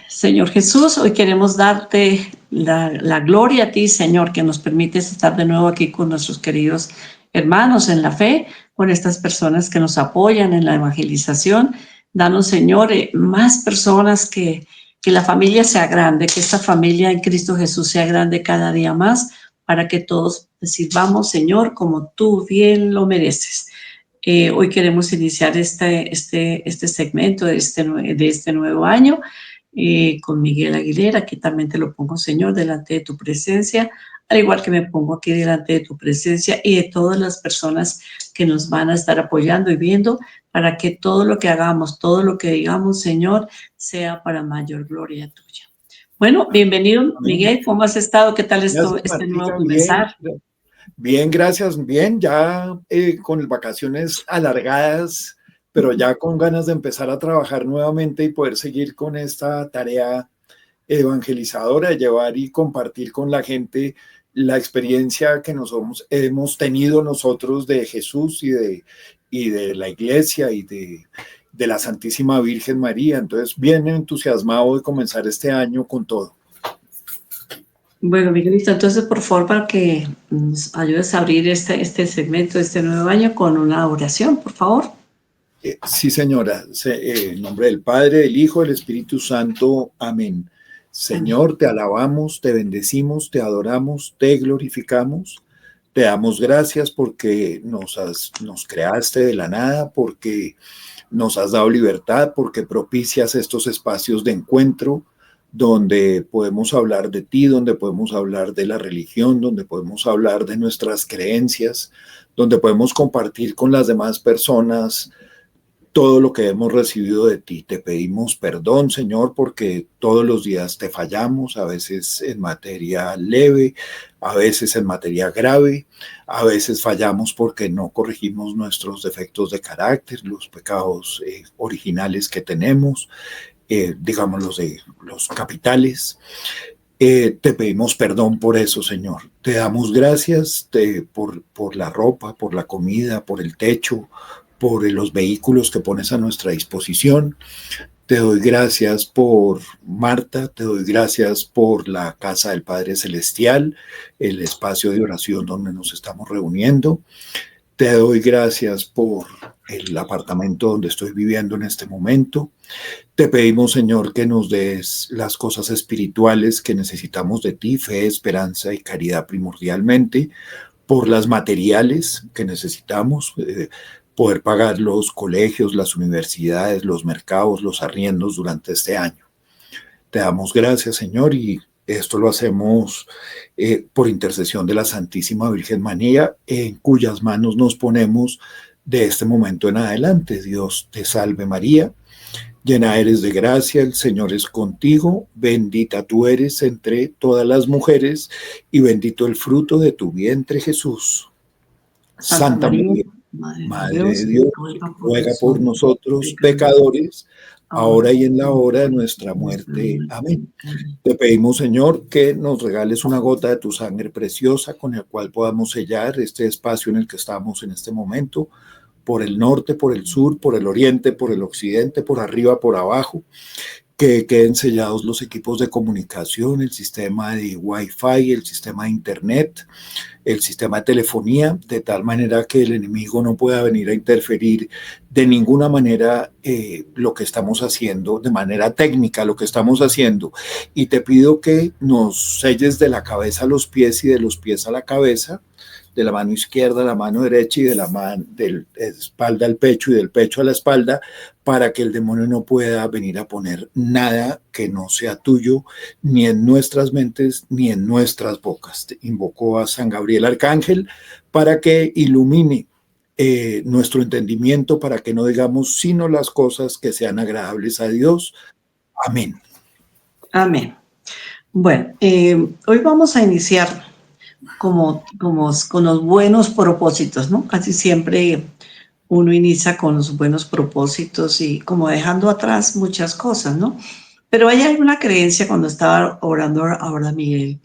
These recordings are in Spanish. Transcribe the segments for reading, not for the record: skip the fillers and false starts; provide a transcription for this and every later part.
Señor Jesús, hoy queremos darte la gloria a ti, Señor, que nos permites estar de nuevo aquí con nuestros queridos hermanos en la fe, con estas personas que nos apoyan en la evangelización. Danos, Señor, más personas que la familia sea grande, que esta familia en Cristo Jesús sea grande cada día más, para que todos te sirvamos, Señor, como tú bien lo mereces. Hoy queremos iniciar este segmento de este nuevo año con Miguel Aguilera. Aquí también te lo pongo, Señor, delante de tu presencia, al igual que me pongo aquí delante de tu presencia y de todas las personas que nos van a estar apoyando y viendo, para que todo lo que hagamos, todo lo que digamos, Señor, sea para mayor gloria tuya. Bueno, bienvenido, Miguel. ¿Cómo has estado? ¿Qué tal Gracias, este nuevo Martica. comenzar? Bien, gracias. Bien, ya con vacaciones alargadas, pero ya con ganas de empezar a trabajar nuevamente y poder seguir con esta tarea evangelizadora, de llevar y compartir con la gente la experiencia que hemos tenido nosotros de Jesús y de la iglesia y de la Santísima Virgen María. Entonces, bien entusiasmado de comenzar este año con todo. Bueno, Miguelito, entonces por favor, para que nos ayudes a abrir este segmento de este nuevo año con una oración, por favor. Sí, señora. En nombre del Padre, del Hijo, del Espíritu Santo. Amén. Señor, te alabamos, te bendecimos, te adoramos, te glorificamos. Te damos gracias porque nos creaste de la nada, porque nos has dado libertad, porque propicias estos espacios de encuentro donde podemos hablar de ti, donde podemos hablar de la religión, donde podemos hablar de nuestras creencias, donde podemos compartir con las demás personas todo lo que hemos recibido de ti. Te pedimos perdón, Señor, porque todos los días te fallamos, a veces en materia leve, a veces en materia grave, a veces fallamos porque no corregimos nuestros defectos de carácter, los pecados originales que tenemos, digamos los capitales. Te pedimos perdón por eso, Señor. Te damos gracias por la ropa, por la comida, por el techo, por los vehículos que pones a nuestra disposición. Te doy gracias por Marta, te doy gracias por la casa del Padre Celestial, el espacio de oración donde nos estamos reuniendo. Te doy gracias por el apartamento donde estoy viviendo en este momento. Te pedimos, Señor, que nos des las cosas espirituales que necesitamos de ti, fe, esperanza y caridad primordialmente, por las materiales que necesitamos, poder pagar los colegios, las universidades, los mercados, los arriendos durante este año. Te damos gracias, Señor, y esto lo hacemos por intercesión de la Santísima Virgen María, en cuyas manos nos ponemos de este momento en adelante. Dios te salve María, llena eres de gracia, el Señor es contigo, bendita tú eres entre todas las mujeres y bendito el fruto de tu vientre, Jesús. Santa María, Madre de Dios, ruega por nosotros pecadores, ahora y en la hora de nuestra muerte. Amén. Te pedimos, Señor, que nos regales una gota de tu sangre preciosa con la cual podamos sellar este espacio en el que estamos en este momento, por el norte, por el sur, por el oriente, por el occidente, por arriba, por abajo, que queden sellados los equipos de comunicación, el sistema de Wi-Fi, el sistema de Internet, el sistema de telefonía, de tal manera que el enemigo no pueda venir a interferir de ninguna manera lo que estamos haciendo, de manera técnica lo que estamos haciendo. Y te pido que nos selles de la cabeza a los pies y de los pies a la cabeza, de la mano izquierda a la mano derecha y de la espalda al pecho y del pecho a la espalda, para que el demonio no pueda venir a poner nada que no sea tuyo, ni en nuestras mentes, ni en nuestras bocas. Te invoco a San Gabriel Arcángel para que ilumine nuestro entendimiento, para que no digamos sino las cosas que sean agradables a Dios. Amén. Amén. Bueno, hoy vamos a iniciar como con los buenos propósitos, ¿no? Casi siempre uno inicia con los buenos propósitos y como dejando atrás muchas cosas, ¿no? Pero hay alguna creencia. Cuando estaba orando ahora, Miguel,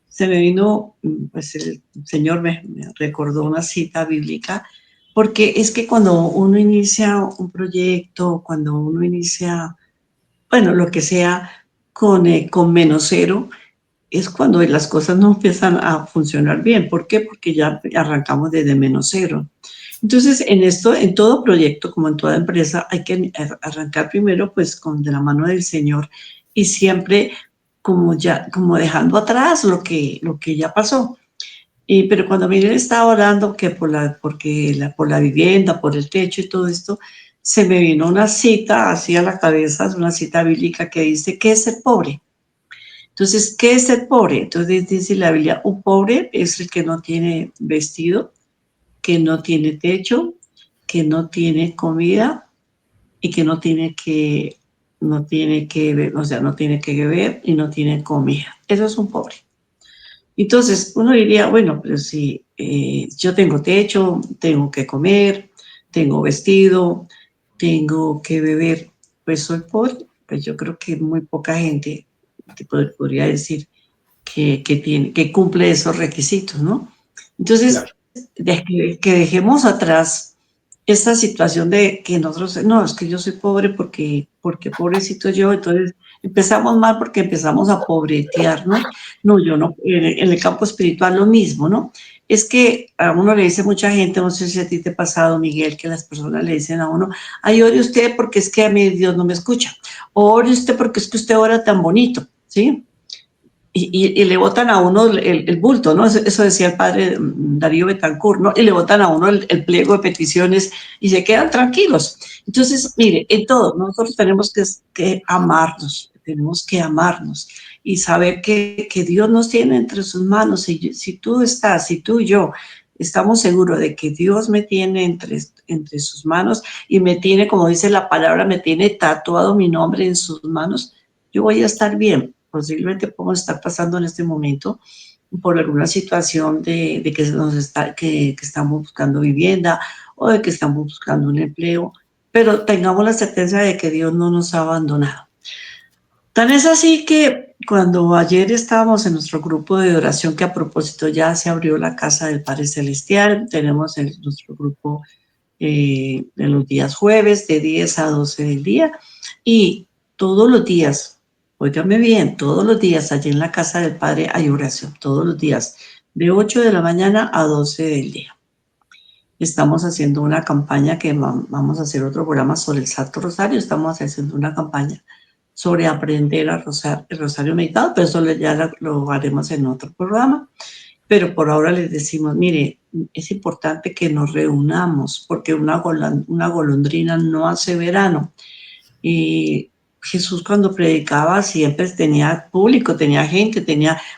se me vino, pues el Señor me recordó una cita bíblica, porque es que cuando uno inicia un proyecto, cuando uno inicia, bueno, lo que sea, con menos cero, es cuando las cosas no empiezan a funcionar bien. ¿Por qué? Porque ya arrancamos desde menos cero. Entonces, en todo proyecto, como en toda empresa, hay que arrancar primero pues de la mano del Señor y siempre como dejando atrás lo que ya pasó. Pero cuando Miguel estaba orando que por la vivienda, por el techo y todo esto, se me vino una cita así a la cabeza, una cita bíblica que dice, ¿qué es ser pobre? Entonces, ¿qué es ser pobre? Entonces dice la Biblia, un pobre es el que no tiene vestido, que no tiene techo, que no tiene comida y que no tiene que beber, o sea, no tiene que beber y no tiene comida. Eso es un pobre. Entonces, uno diría, bueno, pero si yo tengo techo, tengo que comer, tengo vestido, tengo que beber, pues soy pobre. Pues yo creo que muy poca gente te podría decir que cumple esos requisitos, ¿no? Entonces, Claro. que dejemos atrás esta situación de que nosotros, no, es que yo soy pobre porque pobrecito yo, entonces empezamos mal porque empezamos a pobretear, ¿no? No, yo no, en el campo espiritual lo mismo, ¿no? Es que a uno le dice mucha gente, no sé si a ti te ha pasado, Miguel, que las personas le dicen a uno, ay, ore usted porque es que a mí Dios no me escucha, o ore usted porque es que usted ora tan bonito, ¿sí? Y le botan a uno el bulto, ¿no? Eso decía el padre Darío Betancourt, ¿no? Y le botan a uno el pliego de peticiones y se quedan tranquilos. Entonces, mire, en todo, nosotros tenemos que amarnos y saber que Dios nos tiene entre sus manos. Si tú y yo estamos seguros de que Dios me tiene entre sus manos y me tiene, como dice la palabra, me tiene tatuado mi nombre en sus manos, yo voy a estar bien. Posiblemente podemos estar pasando en este momento por alguna situación de que estamos buscando vivienda o de que estamos buscando un empleo, pero tengamos la certeza de que Dios no nos ha abandonado. Tan es así que cuando ayer estábamos en nuestro grupo de oración, que a propósito ya se abrió la casa del Padre Celestial, tenemos nuestro grupo de los días jueves de 10 a 12 del día y todos los días, óigame bien, todos los días allí en la casa del Padre hay oración, todos los días, de 8 de la mañana a 12 del día. Estamos haciendo una campaña que vamos a hacer otro programa sobre el Santo Rosario, estamos haciendo una campaña sobre aprender a rozar el Rosario meditado, pero eso ya lo haremos en otro programa. Pero por ahora les decimos, mire, es importante que nos reunamos porque una golondrina no hace verano. Y Jesús cuando predicaba siempre tenía público, tenía gente,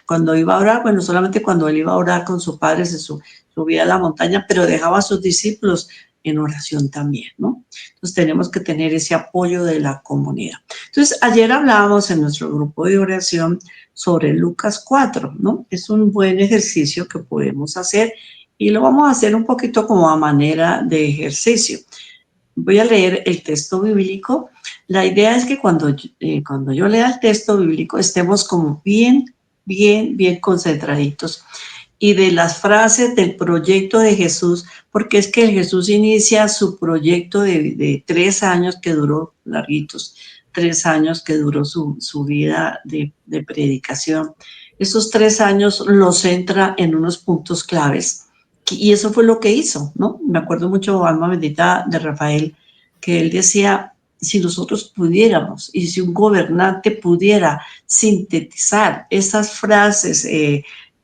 cuando iba a orar, bueno, solamente cuando él iba a orar con su padre subía a la montaña, pero dejaba a sus discípulos en oración también, ¿no? Entonces tenemos que tener ese apoyo de la comunidad. Entonces ayer hablábamos en nuestro grupo de oración sobre Lucas 4, ¿no? Es un buen ejercicio que podemos hacer y lo vamos a hacer un poquito como a manera de ejercicio. Voy a leer el texto bíblico. La idea es que cuando yo lea el texto bíblico estemos como bien concentraditos y de las frases del proyecto de Jesús, porque es que Jesús inicia su proyecto de 3 años que duró larguitos, 3 años que duró su vida de predicación. Esos 3 años los centra en unos puntos claves. Y eso fue lo que hizo, ¿no? Me acuerdo mucho, alma bendita de Rafael, que él decía, si nosotros pudiéramos y si un gobernante pudiera sintetizar esas frases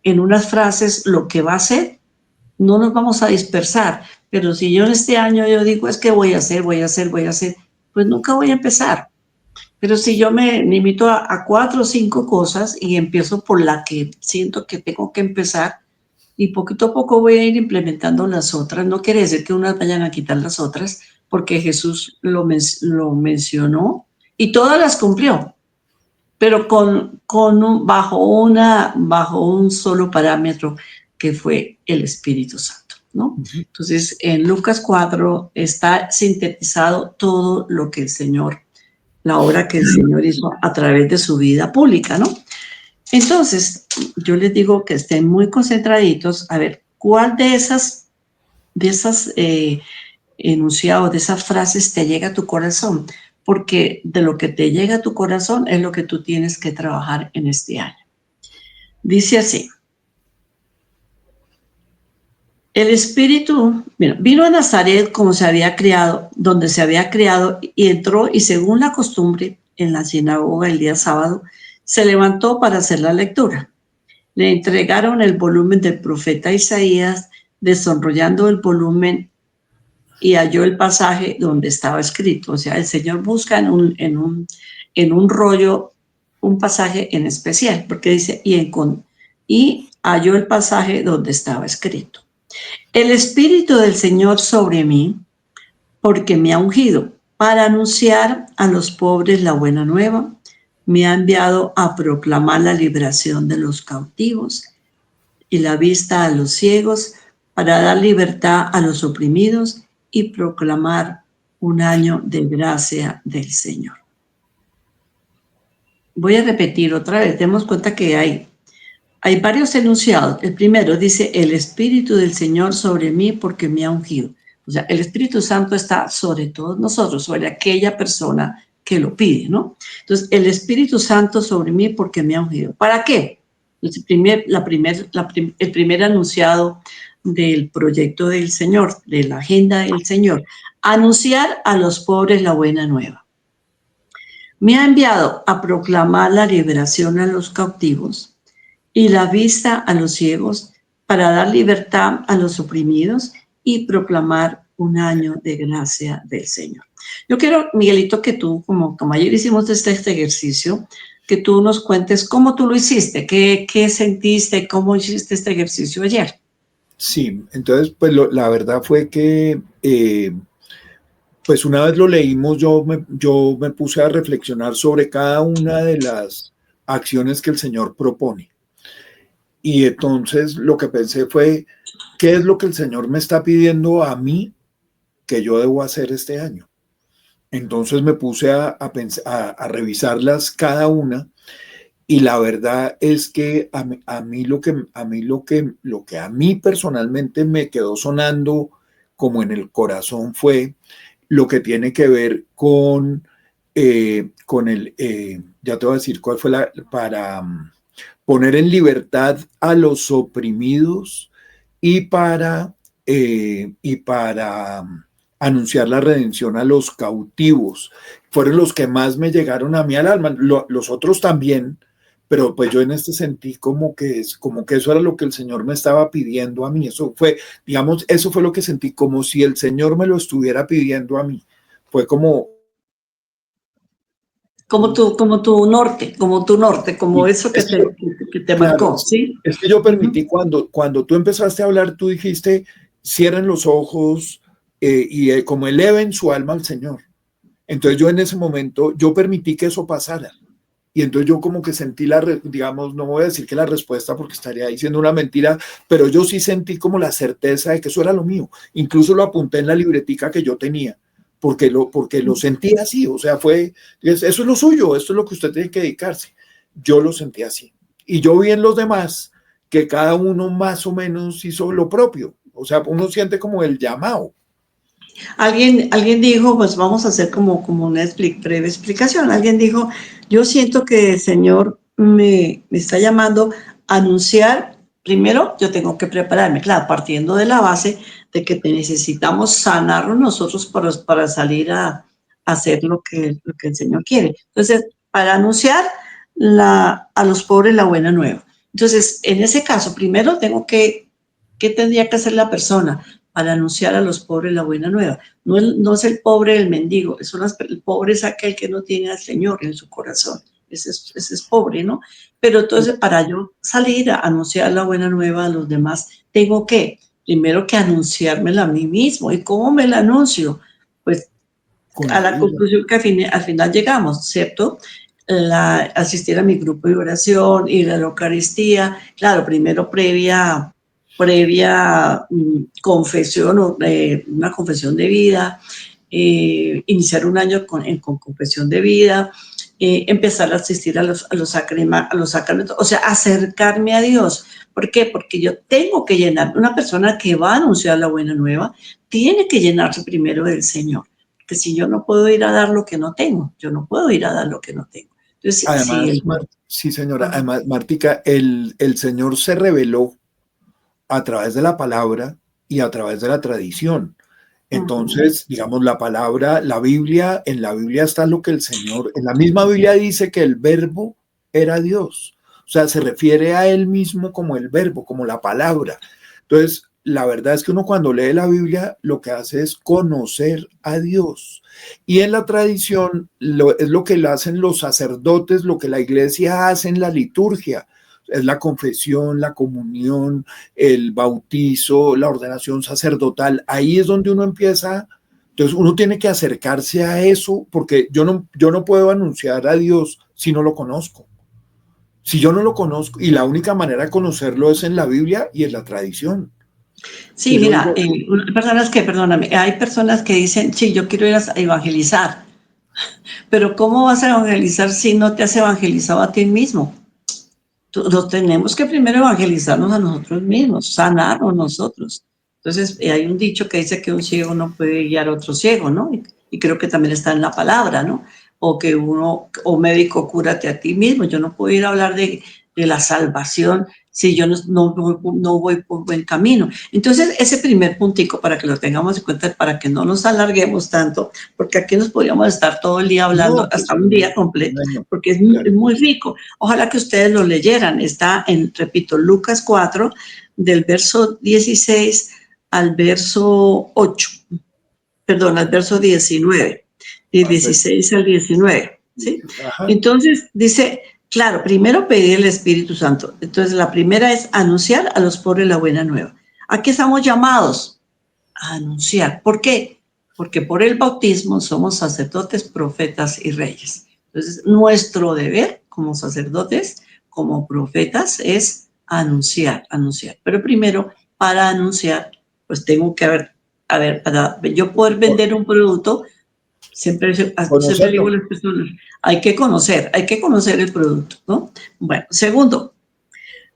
en unas frases lo que va a hacer, no nos vamos a dispersar. Pero si yo en este año yo digo es que voy a hacer, pues nunca voy a empezar. Pero si yo me limito a 4 o 5 cosas y empiezo por la que siento que tengo que empezar, y poquito a poco voy a ir implementando las otras. No quiere decir que unas vayan a quitar las otras, porque Jesús lo mencionó y todas las cumplió, pero bajo un solo parámetro que fue el Espíritu Santo, ¿no? Entonces, en Lucas 4 está sintetizado todo lo que la obra que el Señor hizo a través de su vida pública, ¿no? Entonces, yo les digo que estén muy concentraditos a ver cuál de esas enunciados, de esas frases te llega a tu corazón, porque de lo que te llega a tu corazón es lo que tú tienes que trabajar en este año. Dice así: el Espíritu vino a Nazaret como se había criado, donde se había criado, y entró, y según la costumbre en la sinagoga el día sábado, se levantó para hacer la lectura. Le entregaron el volumen del profeta Isaías. Desenrollando el volumen, y halló el pasaje donde estaba escrito. O sea, el Señor busca en un rollo un pasaje en especial, porque dice, y halló el pasaje donde estaba escrito: el Espíritu del Señor sobre mí, porque me ha ungido para anunciar a los pobres la buena nueva. Me ha enviado a proclamar la liberación de los cautivos y la vista a los ciegos, para dar libertad a los oprimidos y proclamar un año de gracia del Señor. Voy a repetir otra vez. Demos cuenta que hay varios enunciados. El primero dice, el Espíritu del Señor sobre mí, porque me ha ungido. O sea, el Espíritu Santo está sobre todos nosotros, sobre aquella persona que lo pide, ¿no? Entonces, el Espíritu Santo sobre mí, porque me ha ungido. ¿Para qué? El primer anunciado del proyecto del Señor, de la agenda del Señor: anunciar a los pobres la buena nueva. Me ha enviado a proclamar la liberación a los cautivos y la vista a los ciegos, para dar libertad a los oprimidos y proclamar un año de gracia del Señor. Yo quiero, Miguelito, que tú, como ayer hicimos este ejercicio, que tú nos cuentes cómo tú lo hiciste, qué sentiste, cómo hiciste este ejercicio ayer. Sí, entonces, pues la verdad fue que, pues una vez lo leímos, yo me puse a reflexionar sobre cada una de las acciones que el Señor propone. Y entonces lo que pensé fue, ¿qué es lo que el Señor me está pidiendo a mí que yo debo hacer este año? Entonces me puse a revisarlas cada una, y la verdad es que a mí lo que a mí personalmente me quedó sonando como en el corazón fue lo que tiene que ver con ya te voy a decir cuál fue para poner en libertad a los oprimidos y para anunciar la redención a los cautivos. Fueron los que más me llegaron a mí al alma. Los otros también, pero pues yo en este sentí como que eso era lo que el Señor me estaba pidiendo a mí. Eso fue, digamos, eso fue lo que sentí, como si el Señor me lo estuviera pidiendo a mí. Fue como tu norte, como eso que te claro, marcó, ¿sí? es que yo permití cuando tú empezaste a hablar, tú dijiste, cierren los ojos y como eleven su alma al Señor. Entonces yo en ese momento, yo permití que eso pasara. Y entonces yo como que sentí digamos, no voy a decir que la respuesta porque estaría diciendo una mentira, pero yo sí sentí como la certeza de que eso era lo mío. Incluso lo apunté en la libretica que yo tenía, porque lo sentí así. O sea, eso es lo suyo, esto es lo que usted tiene que dedicarse. Yo lo sentí así. Y yo vi en los demás que cada uno más o menos hizo lo propio. O sea, uno siente como el llamado. Alguien dijo, pues vamos a hacer como una breve explicación. Alguien dijo, yo siento que el Señor me está llamando a anunciar. Primero, yo tengo que prepararme, claro, partiendo de la base de que necesitamos sanarnos nosotros para salir a hacer lo que el Señor quiere. Entonces, para anunciar a los pobres la buena nueva. Entonces, en ese caso, primero ¿qué tendría que hacer la persona para anunciar a los pobres la buena nueva? No es el pobre el mendigo, el pobre es aquel que no tiene al Señor en su corazón. Ese es pobre, ¿no? Pero entonces, para yo salir a anunciar la buena nueva a los demás, tengo primero que anunciármela a mí mismo. ¿Y cómo me la anuncio? Pues a la conclusión que al final llegamos, ¿cierto? Asistir a mi grupo de oración, ir a la Eucaristía, claro, primero previa confesión, una confesión de vida, iniciar un año con confesión de vida, empezar a asistir a los sacramentos, o sea, acercarme a Dios. ¿Por qué? Porque yo tengo que llenar, una persona que va a anunciar la buena nueva, tiene que llenarse primero del Señor. porque si yo no puedo ir a dar lo que no tengo, yo no puedo ir a dar lo que no tengo. Entonces, Además, sí, sí, señora, además, Martica, el Señor se reveló a través de la palabra y a través de la tradición. ujú. Entonces, digamos, la palabra, la Biblia, en la Biblia está lo que el Señor, en la misma Biblia dice que el verbo era Dios. O sea, se refiere a él mismo como el verbo, como la palabra. Entonces, la verdad es que uno cuando lee la Biblia lo que hace es conocer a Dios. Y en la tradición es lo que lo hacen los sacerdotes, lo que la iglesia hace en la liturgia. Es la confesión, la comunión, el bautizo, la ordenación sacerdotal. Ahí es donde uno empieza. Entonces uno tiene que acercarse a eso porque yo no puedo anunciar a Dios si no lo conozco. Si yo no lo conozco, y la única manera de conocerlo es en la Biblia y en la tradición. Sí, Entonces yo mira, digo, personas que, perdóname, hay personas que dicen, sí, yo quiero ir a evangelizar, pero ¿cómo vas a evangelizar si no te has evangelizado a ti mismo? Nos tenemos que primero evangelizarnos a nosotros mismos, sanarnos nosotros. Entonces, hay un dicho que dice que un ciego no puede guiar a otro ciego, ¿no? Y creo que también está en la palabra, ¿no? O que uno, o médico, cúrate a ti mismo. Yo no puedo ir a hablar de la salvación si yo no voy por buen camino. Entonces, ese primer puntico, para que lo tengamos en cuenta, para que no nos alarguemos tanto, porque aquí nos podríamos estar todo el día hablando, no, pues hasta un día completo, bueno, porque es claro. muy rico. Ojalá que ustedes lo leyeran. Está en, repito, Lucas 4, del verso 16 al verso 8, perdón, al verso 19, de A ver, 16 al 19, ¿sí? ajá. Entonces dice, claro, primero pedir el Espíritu Santo. Entonces la primera es anunciar a los pobres la buena nueva. ¿A qué estamos llamados? A anunciar. ¿Por qué? Porque por el bautismo somos sacerdotes, profetas y reyes. Entonces, nuestro deber como sacerdotes, como profetas, es anunciar, anunciar. Pero primero, para anunciar, pues tengo que para yo poder vender un producto, siempre digo a Conocerlo. las personas, hay que conocer el producto, ¿no? Bueno, segundo,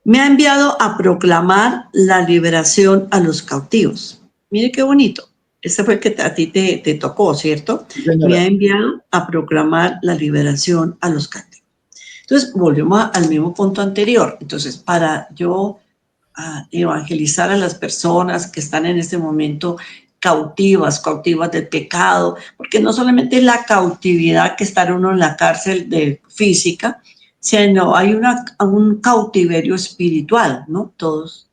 me ha enviado a proclamar la liberación a los cautivos. Mire qué bonito. Ese fue el que a ti te tocó, ¿cierto? Sí, Me señora. ha enviado a proclamar la liberación a los cautivos. Entonces, volvemos al mismo punto anterior. Entonces, para yo evangelizar a las personas que están en este momento cautivas del pecado, porque no solamente es la cautividad que estar uno en la cárcel de física, sino hay un cautiverio espiritual, ¿no? Todos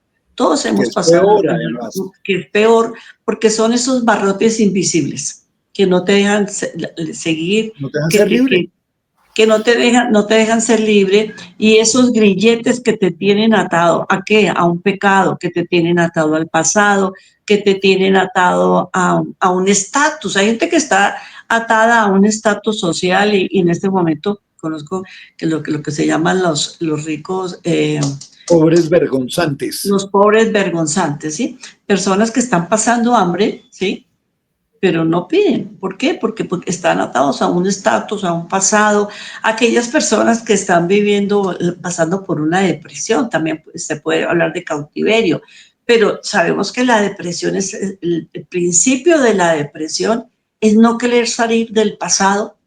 Que hemos es pasado, peor, además. que es peor, porque son esos barrotes invisibles que no te dejan seguir, No te dejan que, ser que, libre. que, que no te dejan ser libre, y esos grilletes que te tienen atado, ¿a qué? A un pecado, que te tienen atado al pasado, que te tienen atado a un estatus. Hay gente que está atada a un estatus social y en este momento conozco que lo que se llaman los ricos, Pobres vergonzantes. los pobres vergonzantes, ¿sí? Personas que están pasando hambre, ¿sí? Pero no piden. ¿Por qué? Porque están atados a un estatus, a un pasado. Aquellas personas que están viviendo, pasando por una depresión, también se puede hablar de cautiverio, pero sabemos que la depresión es el principio de la depresión, es no querer salir del pasado,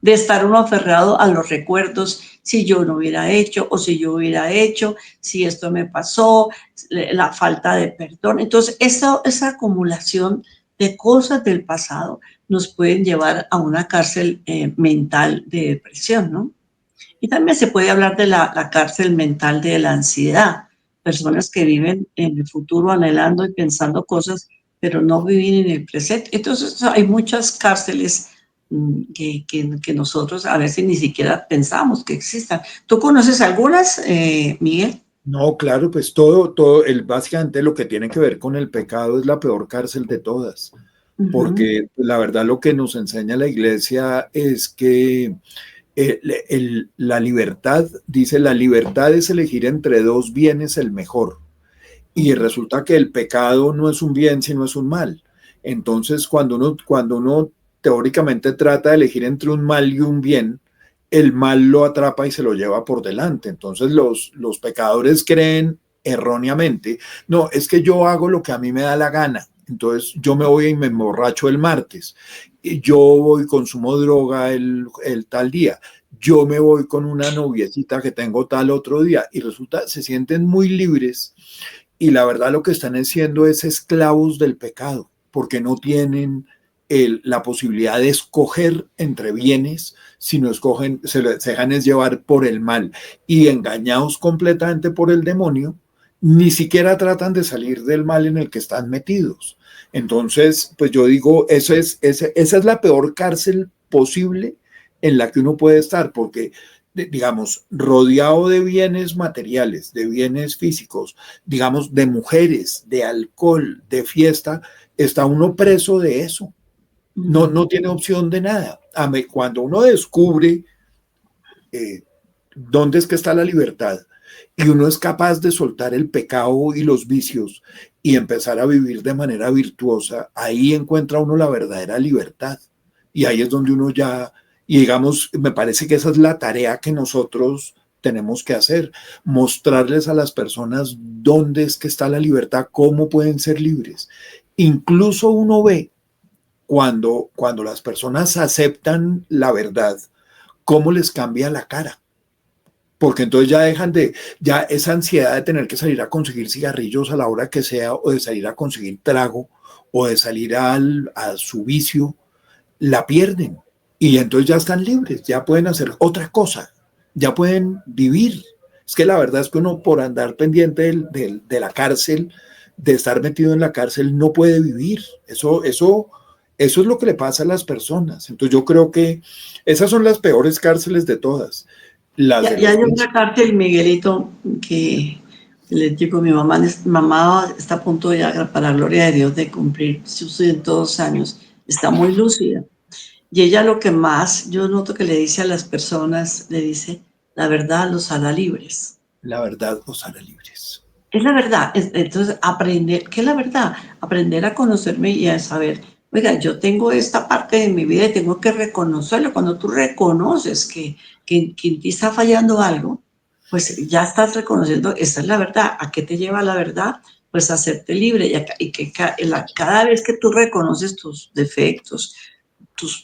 de estar uno aferrado a los recuerdos, si yo no hubiera hecho o si yo hubiera hecho, si esto me pasó, la falta de perdón. Entonces, esa acumulación de cosas del pasado nos pueden llevar a una cárcel mental de depresión, ¿no? Y también se puede hablar de la cárcel mental de la ansiedad, personas que viven en el futuro anhelando y pensando cosas, pero no viven en el presente. Entonces hay muchas cárceles que nosotros a veces ni siquiera pensamos que existan. ¿Tú conoces algunas, Miguel? No, claro, pues básicamente lo que tiene que ver con el pecado es la peor cárcel de todas, Uh -huh. porque la verdad lo que nos enseña la iglesia es que la libertad, dice, la libertad es elegir entre dos bienes el mejor. Y resulta que el pecado no es un bien, sino es un mal. Entonces, cuando uno teóricamente trata de elegir entre un mal y un bien, el mal lo atrapa y se lo lleva por delante. Entonces, los pecadores creen erróneamente, no, es que yo hago lo que a mí me da la gana. Entonces, yo me voy y me emborracho el martes. yo voy, consumo droga el tal día, yo me voy con una noviecita que tengo tal otro día, y resulta, se sienten muy libres, y la verdad lo que están siendo es esclavos del pecado, porque no tienen la posibilidad de escoger entre bienes, sino escogen, se dejan es llevar por el mal, y engañados completamente por el demonio, ni siquiera tratan de salir del mal en el que están metidos. Entonces, pues yo digo, esa es la peor cárcel posible en la que uno puede estar, porque, digamos, rodeado de bienes materiales, de bienes físicos, digamos, de mujeres, de alcohol, de fiesta, está uno preso de eso. No tiene opción de nada. Cuando uno descubre dónde es que está la libertad y uno es capaz de soltar el pecado y los vicios y empezar a vivir de manera virtuosa, ahí encuentra uno la verdadera libertad. Y ahí es donde uno ya, y digamos, me parece que esa es la tarea que nosotros tenemos que hacer, mostrarles a las personas dónde es que está la libertad, cómo pueden ser libres. Incluso uno ve cuando las personas aceptan la verdad, cómo les cambia la cara. Porque entonces ya dejan ya esa ansiedad de tener que salir a conseguir cigarrillos a la hora que sea, o de salir a conseguir trago, o de salir a su vicio, la pierden. Y entonces ya están libres, ya pueden hacer otra cosa, ya pueden vivir. Es que la verdad es que uno, por andar pendiente de la cárcel, de estar metido en la cárcel, no puede vivir. Eso es lo que le pasa a las personas. Entonces yo creo que esas son las peores cárceles de todas. Las de Ya los hay vicios. una carta, Miguelito, que les digo, mi mamá está a punto ya, para la gloria de Dios, de cumplir sus 102 años. Está muy lúcida. Y ella lo que más, yo noto que le dice a las personas, le dice, la verdad los hará libres. La verdad os hará libres. Es la verdad. Entonces, aprender, ¿qué es la verdad? Aprender a conocerme y a saber, oiga, yo tengo esta parte de mi vida y tengo que reconocerlo. Cuando tú reconoces que en ti está fallando algo, pues ya estás reconociendo, esta es la verdad. ¿A qué te lleva la verdad? Pues a hacerte libre y que cada vez que tú reconoces tus defectos,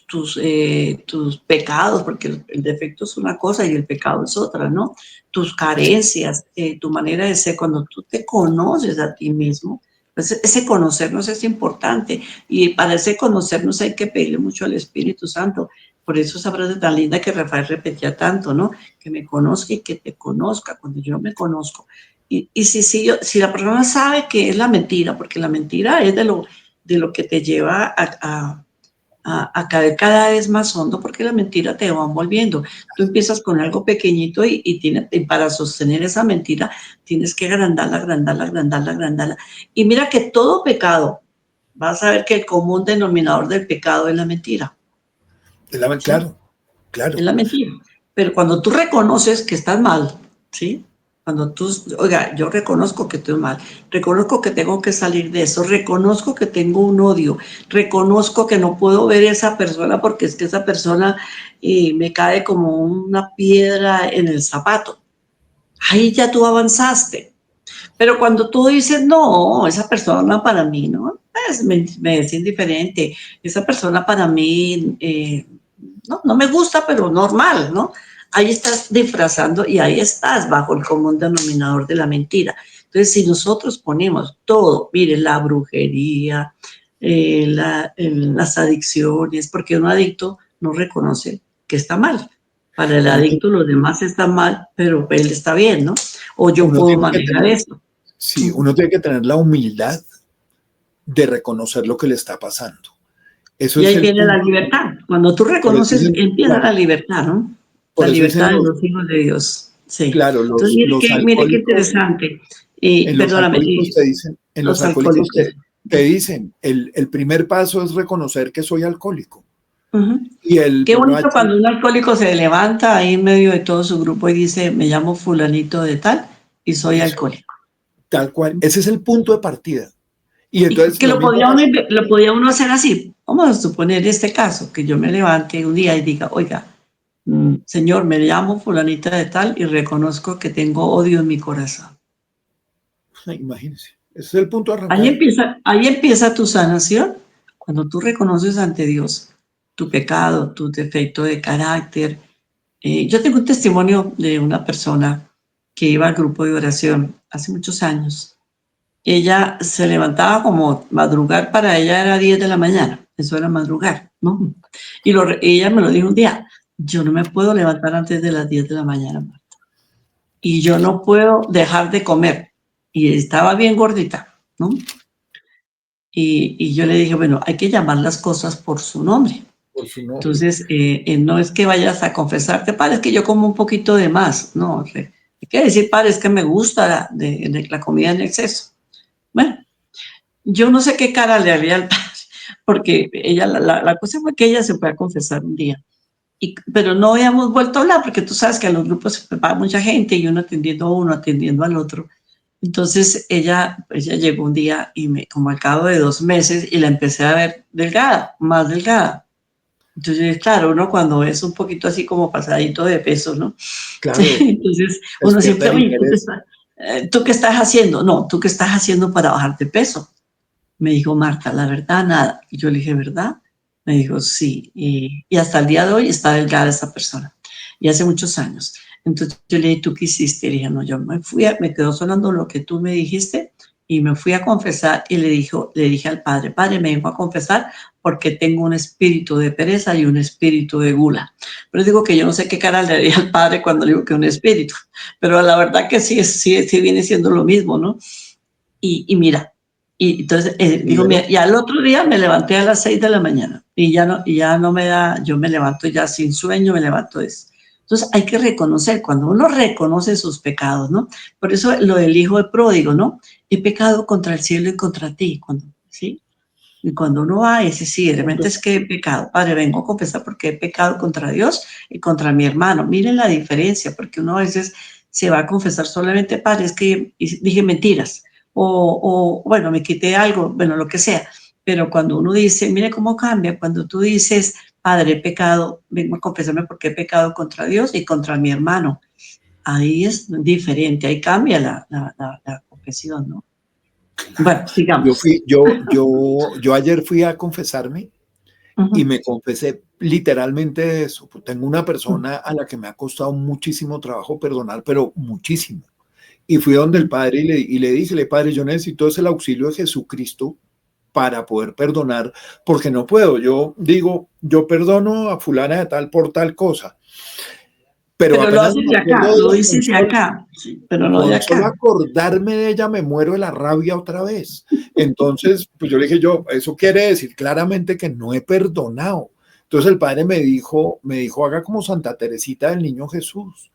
tus pecados, porque el defecto es una cosa y el pecado es otra, ¿no? Tus carencias, tu manera de ser, cuando tú te conoces a ti mismo, pues ese conocernos es importante, y para ese conocernos hay que pedirle mucho al Espíritu Santo. Por eso esa frase tan linda que Rafael repetía tanto, ¿no? Que me conozca y que te conozca, cuando yo me conozco. Y si la persona sabe que es la mentira, porque la mentira es de lo que te lleva a caer cada vez más hondo, porque la mentira te va envolviendo. Tú empiezas con algo pequeñito y para sostener esa mentira tienes que agrandarla, agrandarla, agrandarla, agrandarla. Y mira que todo pecado, vas a ver que el común denominador del pecado es la mentira. ¿Sí? Claro, claro. Es la mentira. Pero cuando tú reconoces que estás mal, ¿sí? Cuando tú, oiga, yo reconozco que estoy mal, reconozco que tengo que salir de eso, reconozco que tengo un odio, reconozco que no puedo ver a esa persona porque es que esa persona me cae como una piedra en el zapato. Ahí ya tú avanzaste. Pero cuando tú dices, no, esa persona para mí, ¿no? Pues me es indiferente. Esa persona para mí, no me gusta, pero normal, ¿no? Ahí estás disfrazando y ahí estás bajo el común denominador de la mentira. Entonces, si nosotros ponemos todo, mire, la brujería, las adicciones, porque un adicto no reconoce que está mal. Para el Uno tiene, adicto los demás están mal, pero él está bien, ¿no? O yo uno puedo tiene que manejar tener, esto. sí, uno tiene que tener la humildad de reconocer lo que le está pasando. Eso Y es ahí el viene la punto. libertad. Cuando tú Por eso reconoces, dicen, empieza claro, la libertad, ¿no? La por eso libertad dicen de los hijos de Dios. Sí. claro, Entonces, los mire qué alcohólicos, interesante. en los Perdóname, alcohólicos te dicen, en los los alcohólicos alcohólicos. te dicen, el primer paso es reconocer que soy alcohólico. Uh-huh. Y el Qué bonito borracho, cuando un alcohólico se levanta ahí en medio de todo su grupo y dice, me llamo fulanito de tal y soy y soy alcohólico. tal cual, ese es el punto de partida. Y Y entonces que lo mismo pasa. lo podía uno hacer así. Vamos a suponer este caso, que yo me levante un día y diga, oiga, señor, me llamo fulanita de tal y reconozco que tengo odio en mi corazón. Imagínense, ese es el punto de arrancar. Ahí empieza tu sanación, cuando tú reconoces ante Dios. tu pecado, tu defecto de carácter. Yo tengo un testimonio de una persona que iba al grupo de oración hace muchos años. Ella se levantaba como madrugar, para ella era 10 de la mañana, eso era madrugar, ¿no? Y ella me lo dijo un día, yo no me puedo levantar antes de las 10 de la mañana, Marta, y yo no puedo dejar de comer. Y estaba bien gordita, ¿no? Y yo le dije, bueno, hay que llamar las cosas por su nombre. Por su nombre. Entonces, no es que vayas a confesarte, padre, es que yo como un poquito de más. No, hay que decir, padre, es que me gusta de la comida en exceso. Bueno, yo no sé qué cara le haría al padre, porque ella, la cosa fue que ella se fue a confesar un día. Pero no habíamos vuelto a hablar, porque tú sabes que a los grupos se prepara mucha gente y uno atendiendo a uno, atendiendo al otro. Entonces ella llegó un día y como al cabo de 2 meses, y la empecé a ver delgada, más delgada. Entonces, claro, uno cuando es un poquito así como pasadito de peso, ¿no? Claro, Entonces, uno despierta siempre, el oye, interés. ¿tú qué estás haciendo? No, ¿tú qué estás haciendo para bajar de peso? Me dijo, Marta, la verdad, nada. Y yo le dije, ¿verdad? Me dijo, sí. Y hasta el día de hoy está delgada esta persona. Y hace muchos años. Entonces yo le dije, ¿tú qué hiciste? Le dije, no, yo me quedó sonando lo que tú me dijiste y me fui a confesar y le dije al padre, padre, me vengo a confesar porque tengo un espíritu de pereza y un espíritu de gula. Pero digo que yo no sé qué cara le daría al padre cuando le digo que un espíritu, pero la verdad que sí viene siendo lo mismo, ¿no? Y mira, y entonces digo, mira, y al otro día me levanté a las 6 de la mañana y ya no me da, yo me levanto ya sin sueño, me levanto eso. Entonces hay que reconocer, cuando uno reconoce sus pecados, ¿no? Por eso lo del hijo de pródigo, ¿no? He pecado contra el cielo y contra ti, ¿sí? Y cuando uno va y dice, sí, realmente es que he pecado, padre, vengo a confesar porque he pecado contra Dios y contra mi hermano. Miren la diferencia, porque uno a veces se va a confesar solamente, padre, es que dije mentiras, bueno, me quité algo, bueno, lo que sea. Pero cuando uno dice, mire cómo cambia, cuando tú dices, padre, he pecado, vengo a confesarme porque he pecado contra Dios y contra mi hermano, ahí es diferente, ahí cambia la confesión, ¿no? Bueno, sigamos. Yo ayer fui a confesarme y me confesé literalmente de eso. Tengo una persona a la que me ha costado muchísimo trabajo perdonar, pero muchísimo. Y fui donde el padre y le dije, padre, yo necesito el auxilio de Jesucristo para poder perdonar, porque no puedo. Yo digo, yo perdono a fulana de tal por tal cosa, pero lo apenas haces me de acá, acuerdo de lo ella, dices de acá, sí, pero no de con solo acá. acordarme de ella me muero de la rabia otra vez. Entonces, pues yo le dije, eso quiere decir claramente que no he perdonado. Entonces el padre me dijo, haga como Santa Teresita del Niño Jesús.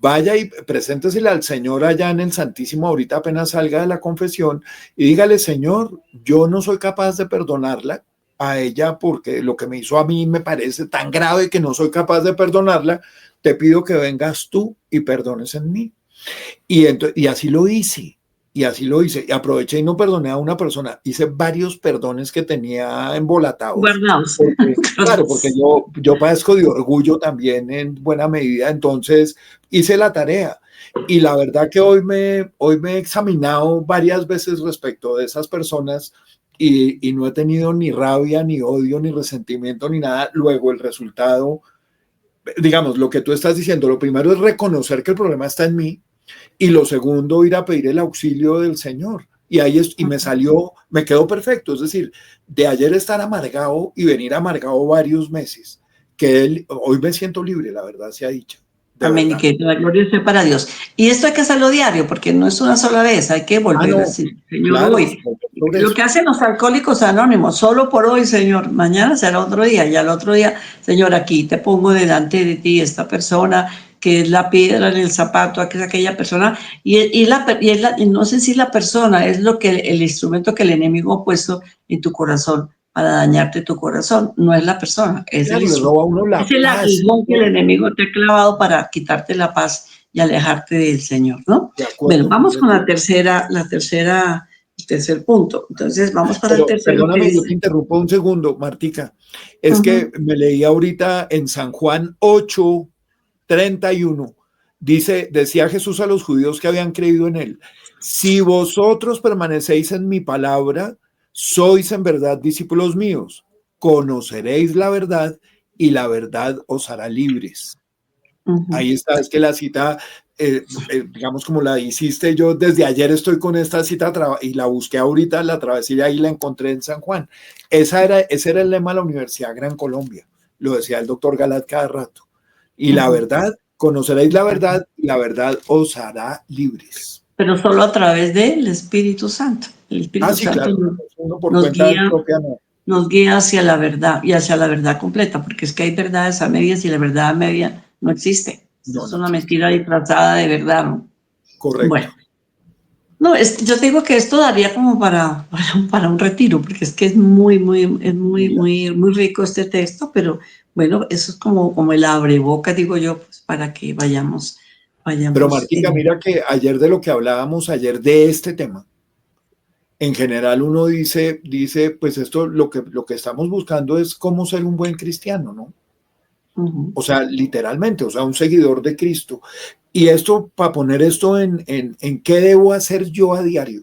Vaya y preséntesele al Señor allá en el Santísimo ahorita apenas salga de la confesión y dígale, Señor, yo no soy capaz de perdonarla a ella porque lo que me hizo a mí me parece tan grave que no soy capaz de perdonarla. Te pido que vengas tú y perdones en mí. Y así lo hice. Y así lo hice. Y aproveché y no perdoné a una persona. Hice varios perdones que tenía embolatados. Guardados. Claro, porque yo padezco de orgullo también en buena medida. Entonces hice la tarea. Y la verdad que hoy me he examinado varias veces respecto de esas personas y no he tenido ni rabia, ni odio, ni resentimiento, ni nada. Luego el resultado, digamos, lo que tú estás diciendo, lo primero es reconocer que el problema está en mí. Y lo segundo, ir a pedir el auxilio del Señor. Y me quedó perfecto. Es decir, de ayer estar amargado y venir amargado varios meses, hoy me siento libre, la verdad sea dicha. Amén, y que la gloria sea para Dios. Y esto hay que hacerlo diario, porque no es una sola vez, hay que volver a decir, Señor, claro, hoy. Lo que hacen los alcohólicos anónimos, solo por hoy, Señor, mañana será otro día, y al otro día, Señor, aquí te pongo delante de ti esta persona que es la piedra en el zapato, que es aquella persona, y no sé si la persona es el instrumento que el enemigo ha puesto en tu corazón para dañarte tu corazón, no es la persona, es claro, el le instrumento. roba a uno la Es el paz. aguijón que el enemigo te ha clavado para quitarte la paz y alejarte del Señor, ¿no? De Bueno, acuerdo. vamos con el tercer punto. Entonces, vamos para el Pero tercero que perdóname, yo te dice. interrumpo un segundo, Martica. Es que me leí ahorita en San Juan 8:31. Decía Jesús a los judíos que habían creído en él: si vosotros permanecéis en mi palabra, sois en verdad discípulos míos. conoceréis la verdad y la verdad os hará libres. Ahí está, es que la cita, digamos como la hiciste, yo desde ayer estoy con esta cita y la busqué ahorita, la atravesé y ahí la encontré en San Juan. Ese era el lema de la Universidad Gran Colombia, lo decía el doctor Galat cada rato. Y la verdad, conoceréis la verdad os hará libres. Pero solo a través del Espíritu Santo. El Espíritu Sí, Santo claro, uno por nos cuenta guía, propia no. nos guía hacia la verdad y hacia la verdad completa, porque es que hay verdades a medias y la verdad a media no existe. No, Es no una existe. mentira disfrazada de verdad, ¿no? Correcto. Bueno, no, yo te digo que esto daría como para un retiro, porque es que es Mira. muy rico este texto, pero bueno, eso es como el abreboca, digo yo, pues para que vayamos. Pero Martica, mira que ayer de lo que hablábamos ayer de este tema, en general uno dice, pues esto lo que estamos buscando es cómo ser un buen cristiano, ¿no? O sea, literalmente, o sea, un seguidor de Cristo. Y esto, para poner esto en qué debo hacer yo a diario,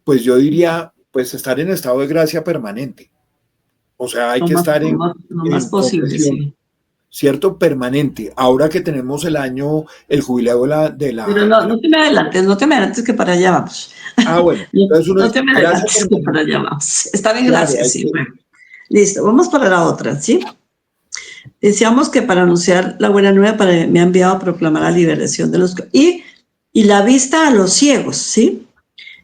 pues yo diría, pues estar en estado de gracia permanente. O sea, hay que estar Lo más en posible, confesión, sí. ¿cierto? Permanente. Ahora que tenemos el jubileo Pero de la... no te me adelantes que para allá vamos. Bueno, No, entonces uno no dice, te me gracia adelantes que para permanente. allá vamos. Está bien, Claro, gracias, hay sí. que... Bueno, listo, vamos para la otra, ¿sí? Decíamos que para anunciar la buena nueva me ha enviado a proclamar la liberación de los... Y la vista a los ciegos, ¿sí?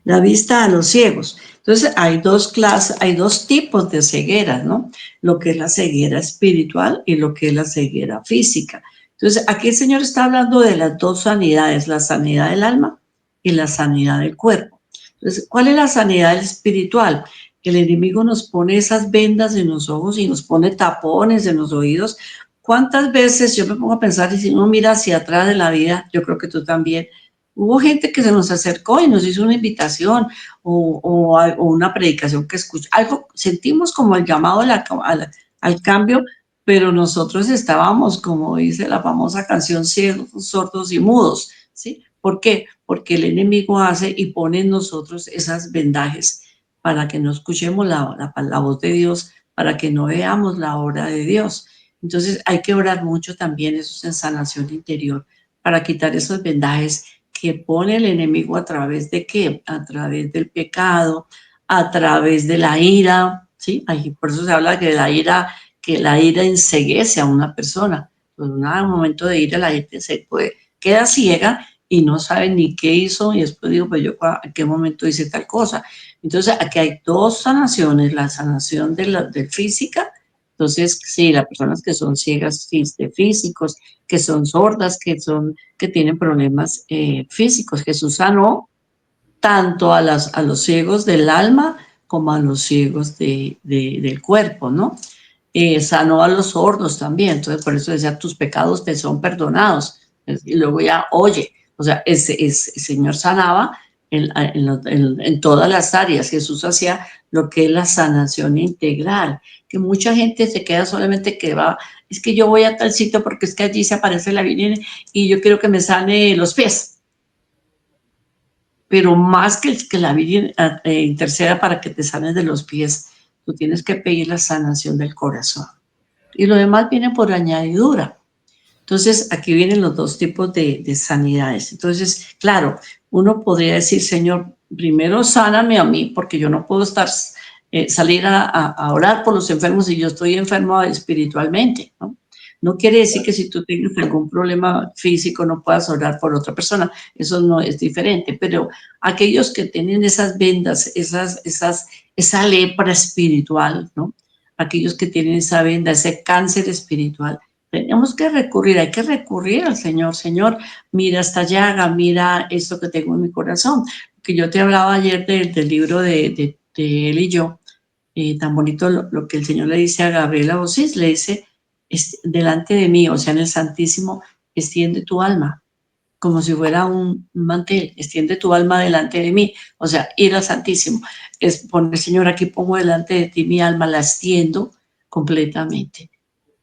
La vista a los ciegos. Entonces, hay dos clases, hay dos tipos de cegueras, ¿no? Lo que es la ceguera espiritual y lo que es la ceguera física. Entonces, aquí el Señor está hablando de las dos sanidades, la sanidad del alma y la sanidad del cuerpo. Entonces, ¿cuál es la sanidad espiritual? El enemigo nos pone esas vendas en los ojos y nos pone tapones en los oídos. ¿Cuántas veces yo me pongo a pensar y si uno mira hacia atrás de la vida, yo creo que tú también, hubo gente que se nos acercó y nos hizo una invitación o una predicación que escuchó, algo, sentimos como el llamado al cambio, pero nosotros estábamos, como dice la famosa canción, ciegos, sordos y mudos, ¿sí? ¿Por qué? Porque el enemigo hace y pone en nosotros esas vendajes para que no escuchemos la voz de Dios, para que no veamos la obra de Dios. Entonces hay que orar mucho también, eso es en sanación interior, para quitar esos vendajes que pone el enemigo a través de qué? A través del pecado, a través de la ira, ¿sí? Por eso se habla que la ira enceguece a una persona. En un momento de ira la gente queda ciega y no sabe ni qué hizo y después digo, pues yo en qué momento hice tal cosa. Entonces aquí hay dos sanaciones, la sanación de física, entonces sí, las personas que son ciegas físicos, que son sordas, que tienen problemas físicos. Jesús sanó tanto a los ciegos del alma como a los ciegos del cuerpo, ¿no? Sanó a los sordos también, entonces por eso decía, tus pecados te son perdonados. Y luego ya, oye, o sea, el Señor sanaba en todas las áreas. Jesús hacía lo que es la sanación integral, que mucha gente se queda solamente que va, es que yo voy a tal sitio porque es que allí se aparece la Virgen y yo quiero que me sane los pies. Pero más que la Virgen interceda para que te sanes de los pies, tú tienes que pedir la sanación del corazón. Y lo demás viene por añadidura. Entonces, aquí vienen los dos tipos de sanidades. Entonces, claro, uno podría decir, Señor, primero sáname a mí, porque yo no puedo salir a orar por los enfermos si yo estoy enfermo espiritualmente, ¿no? No quiere decir que si tú tienes algún problema físico no puedas orar por otra persona, eso no es diferente, pero aquellos que tienen esas vendas, esa lepra espiritual, ¿no? Aquellos que tienen esa venda, ese cáncer espiritual, tenemos que hay que recurrir al Señor. Señor, mira esta llaga, mira esto que tengo en mi corazón. Que yo te hablaba ayer del libro de él y yo, tan bonito lo que el Señor le dice a Gabriela Bosís, le dice, delante de mí, o sea, en el Santísimo, extiende tu alma, como si fuera un mantel, extiende tu alma delante de mí, o sea, ir al Santísimo, es poner, Señor, aquí pongo delante de ti mi alma, la extiendo completamente.